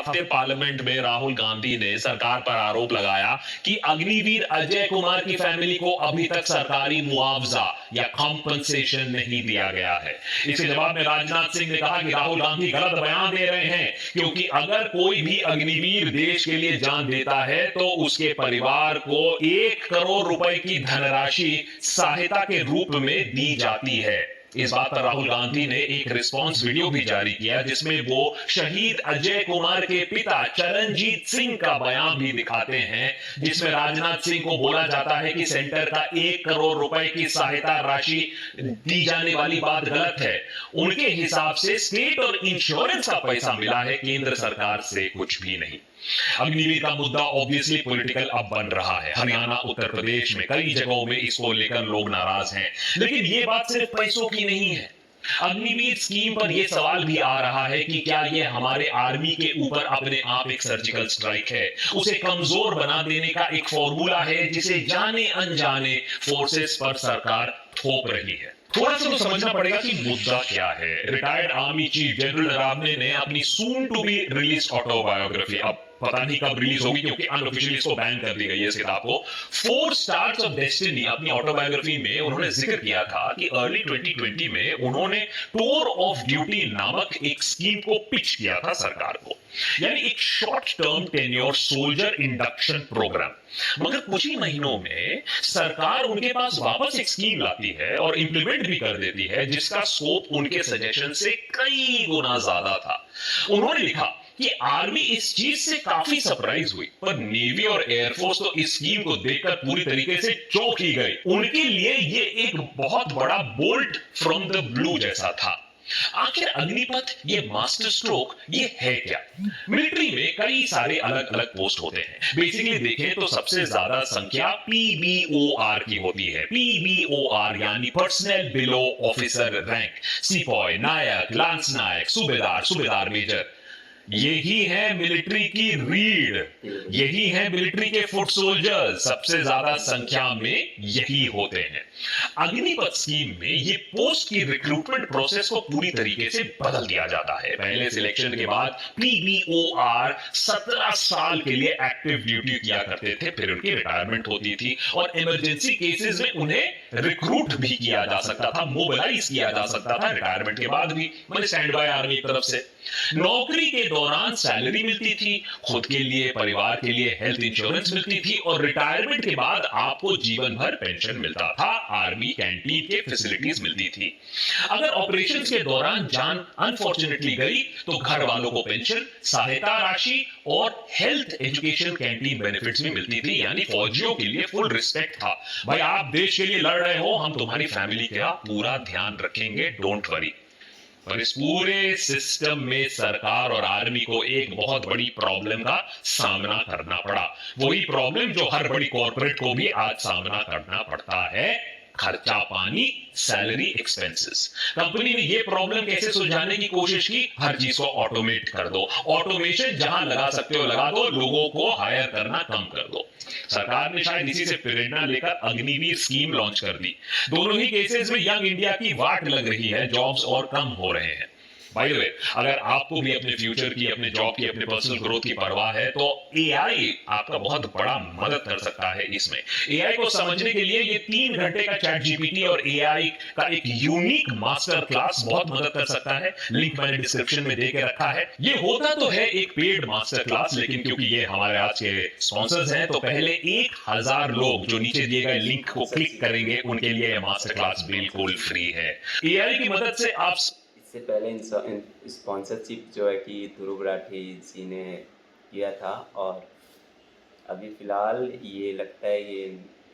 हफ्ते पार्लियामेंट में राहुल गांधी ने सरकार पर आरोप लगाया कि अग्निवीर अजय कुमार की फैमिली को अभी तक सरकारी मुआवजा या कॉम्पनसेशन नहीं दिया गया है। इसके जवाब में राजनाथ सिंह ने कहा कि राहुल गांधी गलत बयान दे रहे हैं, क्योंकि अगर कोई भी अग्निवीर देश के लिए जान देता है तो उसके परिवार को 1 करोड़ रुपए की धनराशि सहायता के रूप में दी जाती है। इस बात पर राहुल गांधी ने एक रिस्पांस वीडियो भी जारी किया, जिसमें वो शहीद अजय कुमार के पिता चरणजीत सिंह का बयान भी दिखाते हैं, जिसमें राजनाथ सिंह को बोला जाता है कि सेंटर का 1 करोड़ रुपए की सहायता राशि दी जाने वाली बात गलत है। उनके हिसाब से स्टेट और इंश्योरेंस का पैसा मिला है, केंद्र सरकार से कुछ भी नहीं। अग्निवीर का मुद्दा ऑब्वियसली पॉलिटिकल अब बन रहा है। हरियाणा, उत्तर प्रदेश में कई जगहों में इसको लेकर लोग नाराज हैं, लेकिन ये बात सिर्फ पैसों की नहीं है। अग्निवीर स्कीम पर यह सवाल भी आ रहा है कि क्या यह हमारे आर्मी के ऊपर अपने आप एक सर्जिकल स्ट्राइक है, उसे कमजोर बना देने का एक फॉर्मूला है, जिसे जाने अनजाने फोर्सेस पर सरकार थोप रही है। थोड़ा सा तो समझना पड़ेगा कि मुद्दा क्या है। Retired army chief general Naravane ने अपनी soon to be release autobiography, अब पता नहीं कब रिलीज होगी क्योंकि अनऑफिशियली इसको बैन कर दी गई है इस किताब को, 4 स्टार्स ऑफ डेस्टिनी, अपनी ऑटोबायोग्राफी में उन्होंने जिक्र किया था कि अर्ली 2020 में उन्होंने टूर ऑफ ड्यूटी नामक एक स्कीम को पिच किया था सरकार को, यानी एक short term tenure soldier induction program. मगर कुछ ही महीनों में सरकार उनके पास वापस एक स्कीम लाती है और इंप्लीमेंट भी कर देती है, जिसका स्कोप उनके सजेशन से कई गुना ज्यादा था। उन्होंने लिखा कि आर्मी इस चीज से काफी सरप्राइज हुई, पर नेवी और एयरफोर्स तो इस स्कीम को देखकर पूरी तरीके से चौंक ही गई। उनके लिए ये एक बहुत बड़ा बोल्ट फ्रॉम द ब्लू जैसा था। आखिर अग्निपथ, ये मास्टर स्ट्रोक, ये है क्या? मिलिट्री में कई सारे अलग अलग पोस्ट होते हैं। बेसिकली देखें तो सबसे ज्यादा संख्या पीबीओआर की होती है। पीबीओआर यानी personnel below officer rank, sepoy, naik, lance naik, subedar, subedar major. यही है मिलिट्री की रीढ़, यही है मिलिट्री के फुट सोल्जर्स, सबसे ज्यादा संख्या में यही होते हैं। अग्निपथ स्कीम में ये पोस्ट की रिक्रूटमेंट प्रोसेस को पूरी तरीके से बदल दिया जाता है। पहले सिलेक्शन के बाद पीबीओआर 17 साल के लिए एक्टिव ड्यूटी किया करते थे, फिर उनकी रिटायरमेंट होती थी और इमरजेंसी केसेस में उन्हें रिक्रूट भी किया जा सकता था, मोबिलाइज किया जा सकता था रिटायरमेंट के बाद भी, मतलब स्टैंड बाय आर्मी की तरफ से। नौकरी के दौरान सैलरी मिलती थी, खुद के लिए, परिवार के लिए हेल्थ इंश्योरेंस मिलती थी और रिटायरमेंट के बाद आपको जीवन भर पेंशन मिलता था, आर्मी कैंटीन के फैसिलिटीज मिलती थी। अगर ऑपरेशंस के दौरान जान अनफॉर्चुनेटली गई तो घर वालों को पेंशन, सहायता राशि और हेल्थ एजुकेशन कैंटीन बेनिफिट्स भी मिलती थी, यानी फौजियों के लिए फुल रिस्पेक्ट था। भाई आप देश के लिए लड़ रहे हो, हम तुम्हारी फैमिली का पूरा ध्यान रखेंगे, डोंट वरी। और इस पूरे सिस्टम में सरकार और आर्मी को एक बहुत बड़ी प्रॉब्लम का सामना करना पड़ा, वही प्रॉब्लम जो हर बड़ी कॉर्पोरेट को भी आज सामना करना पड़ता है, खर्चा पानी, सैलरी एक्सपेंसेस। कंपनी ने यह प्रॉब्लम कैसे सुलझाने की कोशिश की? हर चीज को ऑटोमेट कर दो, ऑटोमेशन जहां लगा सकते हो लगा दो, लोगों को हायर करना कम कर दो। सरकार ने शायद इसी से प्रेरणा लेकर अग्निवीर स्कीम लॉन्च कर दी। दोनों ही केसेस में यंग इंडिया की वाट लग रही है, जॉब्स और कम हो रहे हैं। बाय द वे, अगर आपको भी अपने फ्यूचर की, अपने जॉब की, अपने पर्सनल ग्रोथ की परवाह है तो एआई आपका बहुत बड़ा मदद कर सकता है इसमें। एआई को समझने के लिए ये 3 घंटे का चैट जीपीटी और एआई का एक यूनिक मास्टर क्लास बहुत मदद कर सकता है। लिंक मैंने डिस्क्रिप्शन में दे के रखा है। ये होता तो है एक पेड मास्टर क्लास, लेकिन क्योंकि ये हमारे आज के स्पॉन्सर्स हैं तो पहले 1000 लोग जो नीचे दिए गए लिंक को क्लिक करेंगे उनके लिए यह मास्टर क्लास बिल्कुल फ्री है। एआई की मदद से आप इससे पहले स्पॉन्सरशिप जो है कि ध्रुव राठी जी ने किया था, और अभी फ़िलहाल ये लगता है ये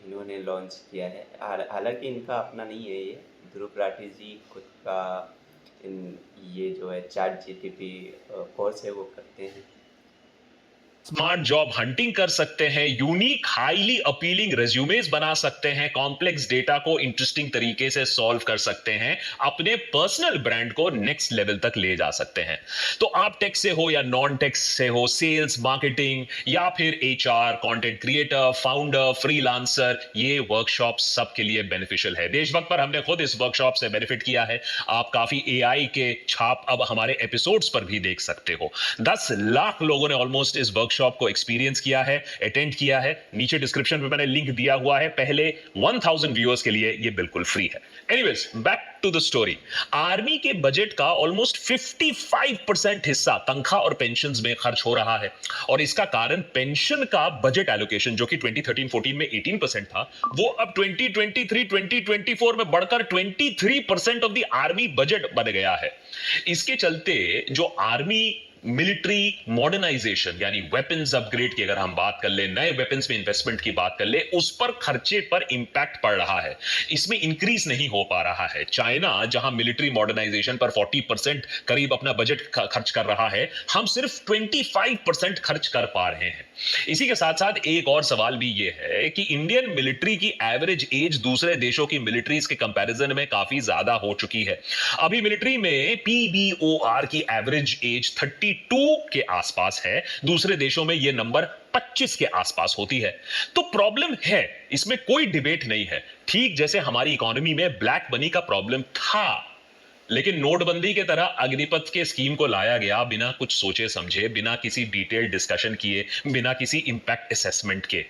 इन्होंने लॉन्च किया है। हालांकि इनका अपना नहीं है ये, ध्रुव राठी जी खुद का ये जो है चैट जीटीपी कोर्स है वो करते हैं। स्मार्ट जॉब हंटिंग कर सकते हैं, यूनिक हाईली अपीलिंग रेज्यूमेस बना सकते हैं, कॉम्प्लेक्स डेटा को इंटरेस्टिंग तरीके से सॉल्व कर सकते हैं, अपने पर्सनल ब्रांड को नेक्स्ट लेवल तक ले जा सकते हैं। तो आप टेक से हो या नॉन टेक से हो, सेल्स, मार्केटिंग या फिर HR, content creator, founder, freelancer, ये वर्कशॉप सबके लिए बेनिफिशियल है। देशभक्त पर हमने खुद इस वर्कशॉप से बेनिफिट किया है। आप काफी एआई के छाप अब हमारे एपिसोड्स पर भी देख सकते हो। 10 लाख लोगों ने ऑलमोस्ट इस वर्कशॉप को एक्सपीरियंस किया है, अटेंड किया है। नीचे डिस्क्रिप्शन में मैंने लिंक दिया हुआ है। पहले 1000 व्यूअर्स के लिए ये बिल्कुल फ्री है। Anyways, back to the story. Army के बजट का ऑलमोस्ट 55% हिस्सा तनख्वाह और पेंशन्स में खर्च हो रहा है, और इसका कारण पेंशन का बजट एलोकेशन जो कि 2013-14 में 18% था, वो अब 2023-2024 में बढ़कर 23% ऑफ द आर्मी बजट बन गया है। इसके चलते जो आर्मी मिलिट्री मॉडर्नाइजेशन यानी वेपन्स अपग्रेड की अगर हम बात कर ले, नए वेपन्स में इन्वेस्टमेंट की बात कर ले, उस पर खर्चे पर इंपैक्ट पड़ रहा है। इसमें इंक्रीज नहीं हो पा रहा है। चाइना जहां मिलिट्री मॉडर्नाइजेशन पर 40% करीब अपना बजट खर्च कर रहा है, हम सिर्फ 25% खर्च कर पा रहे हैं। इसी के साथ साथ एक और सवाल भी यह है कि इंडियन मिलिट्री की एवरेज एज दूसरे देशों की मिलिट्रीज के कंपैरिजन में काफी ज्यादा हो चुकी है। अभी मिलिट्री में पीबीओआर की एवरेज एज 32 के आसपास है, दूसरे देशों में यह नंबर 25 के आसपास होती है। तो प्रॉब्लम है, इसमें कोई डिबेट नहीं है। ठीक जैसे हमारी इकोनॉमी में ब्लैक मनी का प्रॉब्लम था, लेकिन नोटबंदी के तरह अग्निपथ के स्कीम को लाया गया बिना कुछ सोचे समझे, बिना किसी डिटेल डिस्कशन किए, बिना किसी इंपैक्ट असेसमेंट के।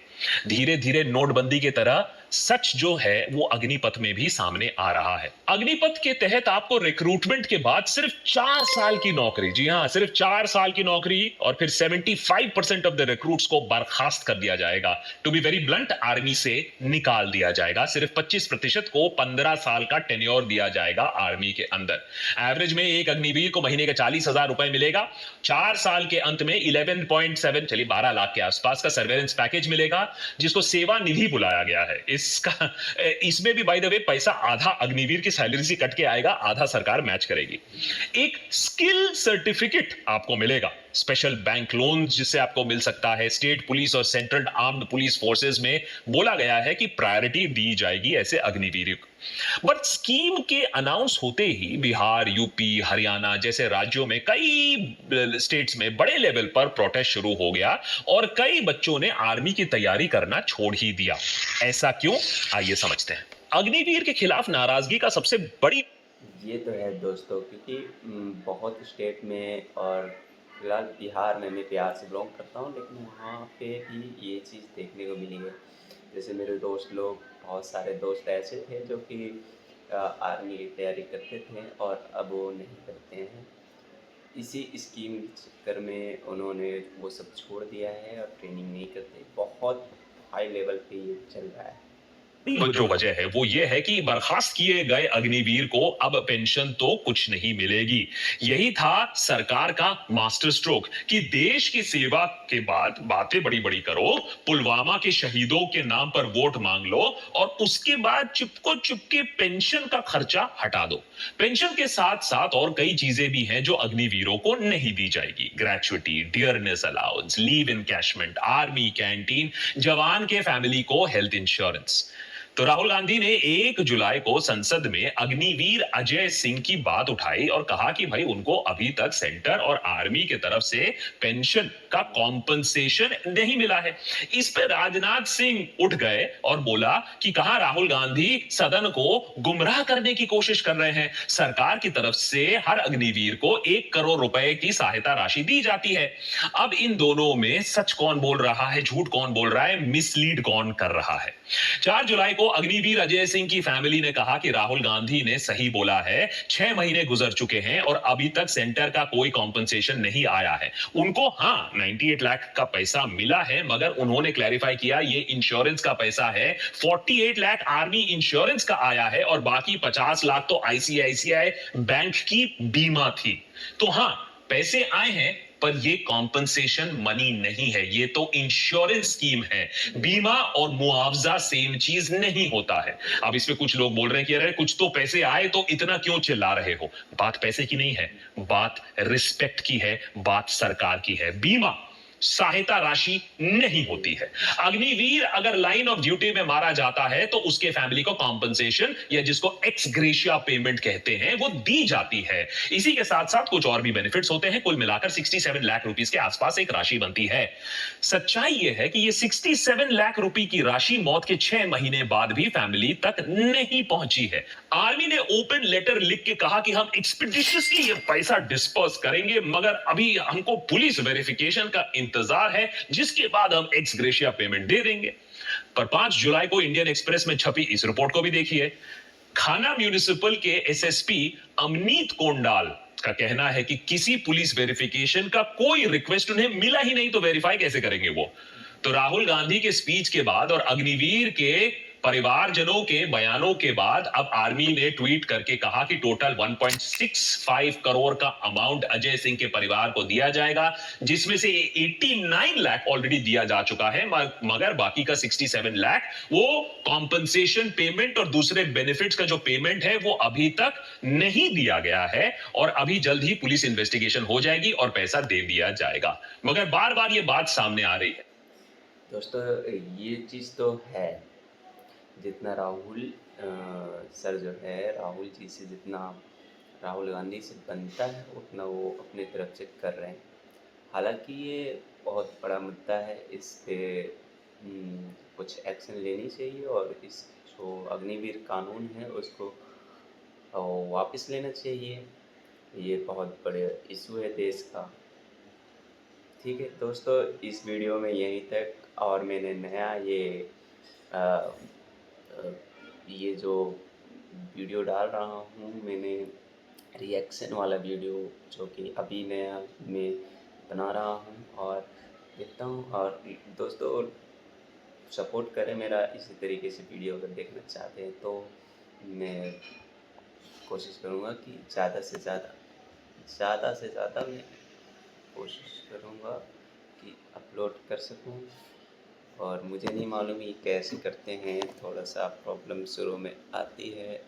धीरे धीरे नोटबंदी के तरह सच जो है वो अग्निपथ में भी सामने आ रहा है। अग्निपथ के तहत आपको रिक्रूटमेंट के बाद सिर्फ 4 साल की नौकरी, जी हां, सिर्फ 4 साल की नौकरी, और फिर 75% ऑफ द रिक्रूट्स को बर्खास्त कर दिया जाएगा। To be very blunt, army से निकाल दिया जाएगा। सिर्फ 25% को 15 साल का टेन्योर दिया जाएगा आर्मी के अंदर। एवरेज में एक अग्निवीर को महीने के 40,000 रुपए मिलेगा। 4 साल के अंत में 11.7 चलिए 12 लाख के आसपास का सर्वेलेंस पैकेज मिलेगा, जिसको सेवा निधि बुलाया गया है। इसमें भी बाय द वे पैसा आधा अग्निवीर की सैलरी से कट के आएगा, आधा सरकार मैच करेगी। एक स्किल सर्टिफिकेट आपको मिलेगा, स्पेशल बैंक लोन जिससे आपको मिल सकता है। स्टेट पुलिस और सेंट्रल आर्म्ड पुलिस फोर्सेस में बोला गया है कि प्रायोरिटी दी जाएगी ऐसे अग्निवीर को। बट स्कीम के अनाउंस होते ही बिहार, यूपी, हरियाणा जैसे राज्यों में, कई स्टेट्स में बड़े लेवल पर प्रोटेस्ट शुरू हो गया और कई बच्चों ने आर्मी की तैयारी करना छोड़ ही दिया। ऐसा क्यों, आइए समझते हैं। अग्निवीर के खिलाफ नाराजगी का सबसे बड़ी ये तो है दोस्तों, क्योंकि बहुत स्टेट में और फिलहाल बिहार में मैं बिहार से बिलोंग करता हूँ, लेकिन वहाँ पे भी ये चीज़ देखने को मिली है। जैसे मेरे दोस्त लोग, बहुत सारे दोस्त ऐसे थे जो कि आर्मी की तैयारी करते थे और अब वो नहीं करते हैं। इसी स्कीम के चक्कर में उन्होंने वो सब छोड़ दिया है और ट्रेनिंग नहीं करते। बहुत हाई लेवल पे ये चल रहा है। जो वजह है वो ये है कि बर्खास्त किए गए अग्निवीर को अब पेंशन तो कुछ नहीं मिलेगी। यही था सरकार का मास्टर स्ट्रोक कि देश की सेवा के बाद बातें बड़ी बड़ी करो, पुलवामा के शहीदों के नाम पर वोट मांग लो और उसके बाद चुपको चुपके पेंशन का खर्चा हटा दो। पेंशन के साथ साथ और कई चीजें भी हैं जो अग्निवीरों को नहीं दी जाएगी। Gratuity, dearness allowance, leave encashment, army canteen, जवान के फैमिली को हेल्थ इंश्योरेंस। तो राहुल गांधी ने 1 जुलाई को संसद में अग्निवीर अजय सिंह की बात उठाई और कहा कि भाई उनको अभी तक सेंटर और आर्मी की तरफ से पेंशन का कॉम्पनसेशन नहीं मिला है। इस पे राजनाथ सिंह उठ गए और बोला कि कहा राहुल गांधी सदन को गुमराह करने की कोशिश कर रहे हैं। सरकार की तरफ से हर अग्निवीर को 1 करोड़ रुपए की सहायता राशि दी जाती है। अब इन दोनों में सच कौन बोल रहा है, झूठ कौन बोल रहा है, मिसलीड कौन कर रहा है? 4 जुलाई को अग्निवीर अजय सिंह की फैमिली ने कहा कि राहुल गांधी ने सही बोला है। 6 महीने गुजर चुके हैं और अभी तक सेंटर का कोई कॉम्पनसेशन नहीं आया है। उनको 98 लाख का पैसा मिला है, मगर उन्होंने क्लैरिफाई किया ये इंश्योरेंस का पैसा है। 48 लाख आर्मी इंश्योरेंस का आया है और बाकी 50 लाख तो आईसीआईसीआई बैंक की बीमा थी। तो पैसे आए हैं, पर ये कॉम्पनसेशन मनी नहीं है, ये तो इंश्योरेंस स्कीम है। बीमा और मुआवजा सेम चीज नहीं होता है। अब इसमें कुछ लोग बोल रहे हैं कि अरे कुछ तो पैसे आए तो इतना क्यों चिल्ला रहे हो? बात पैसे की नहीं है, बात रिस्पेक्ट की है, बात सरकार की है। बीमा सहायता राशि नहीं होती है। अग्निवीर अगर लाइन ऑफ ड्यूटी में मारा जाता है तो उसके फैमिली को कॉम्पनसेशन या जिसको एक्स ग्रेशिया पेमेंट कहते हैं वो दी जाती है। इसी के साथ साथ कुछ और भी बेनिफिट्स होते हैं। कुल मिलाकर 67 लाख रुपीस के आसपास एक राशि बनती है। सच्चाई यह है कि ये 67 लाख रुपए की राशि मौत के 6 महीने बाद भी फैमिली तक नहीं पहुंची है। आर्मी ने ओपन लेटर लिख के कहा कि हम एक्सपीडिशियसली ये पैसा डिस्पर्स करेंगे, मगर अभी हमको पुलिस वेरिफिकेशन का इंतजार है, जिसके बाद हम एक्स ग्रेशिया पेमेंट दे देंगे। पर 5 जुलाई को इंडियन एक्सप्रेस में छपी इस रिपोर्ट को भी देखिए। खाना म्यूनिसिपल के एसएसपी अमनीत कोंडाल का कहना है कि किसी पुलिस वेरिफिकेशन का कोई रिक्वेस्ट उन्हें मिला ही नहीं, तो वेरीफाई कैसे करेंगे वो। तो राहुल गांधी के स्पीच के बाद और अग्निवीर के परिवारजनों के बयानों के बाद अब आर्मी ने ट्वीट करके कहा कि टोटल 1.65 करोड़ का अमाउंट अजय सिंह के परिवार को दिया जाएगा, जिसमें से 89 लाख ऑलरेडी दिया जा चुका है, मगर बाकी का 67 लाख वो कॉम्पनसेशन पेमेंट और दूसरे बेनिफिट्स का जो पेमेंट है वो अभी तक नहीं दिया गया है, और अभी जल्द ही पुलिस इन्वेस्टिगेशन हो जाएगी और पैसा दे दिया जाएगा। मगर बार बार ये बात सामने आ रही है। दोस्तों, ये चीज़ तो है, जितना राहुल सर जो है, राहुल जी से जितना राहुल गांधी से बनता है उतना वो अपने तरफ से कर रहे हैं। हालांकि ये बहुत बड़ा मुद्दा है, इस पे कुछ एक्शन लेनी चाहिए, और इस जो अग्निवीर कानून है उसको वापस लेना चाहिए। ये बहुत बड़े इशू है देश का। ठीक है दोस्तों, इस वीडियो में यहीं तक। और मैंने नया ये जो वीडियो डाल रहा हूँ, मैंने रिएक्शन वाला वीडियो जो कि अभी नया मैं बना रहा हूँ, और देखता हूँ। और दोस्तों, सपोर्ट करें मेरा, इसी तरीके से वीडियो अगर देखना चाहते हैं तो मैं कोशिश करूँगा कि ज़्यादा से ज़्यादा मैं कोशिश करूँगा कि अपलोड कर सकूँ। और मुझे नहीं मालूम ये कैसे करते हैं, थोड़ा सा प्रॉब्लम शुरू में आती है।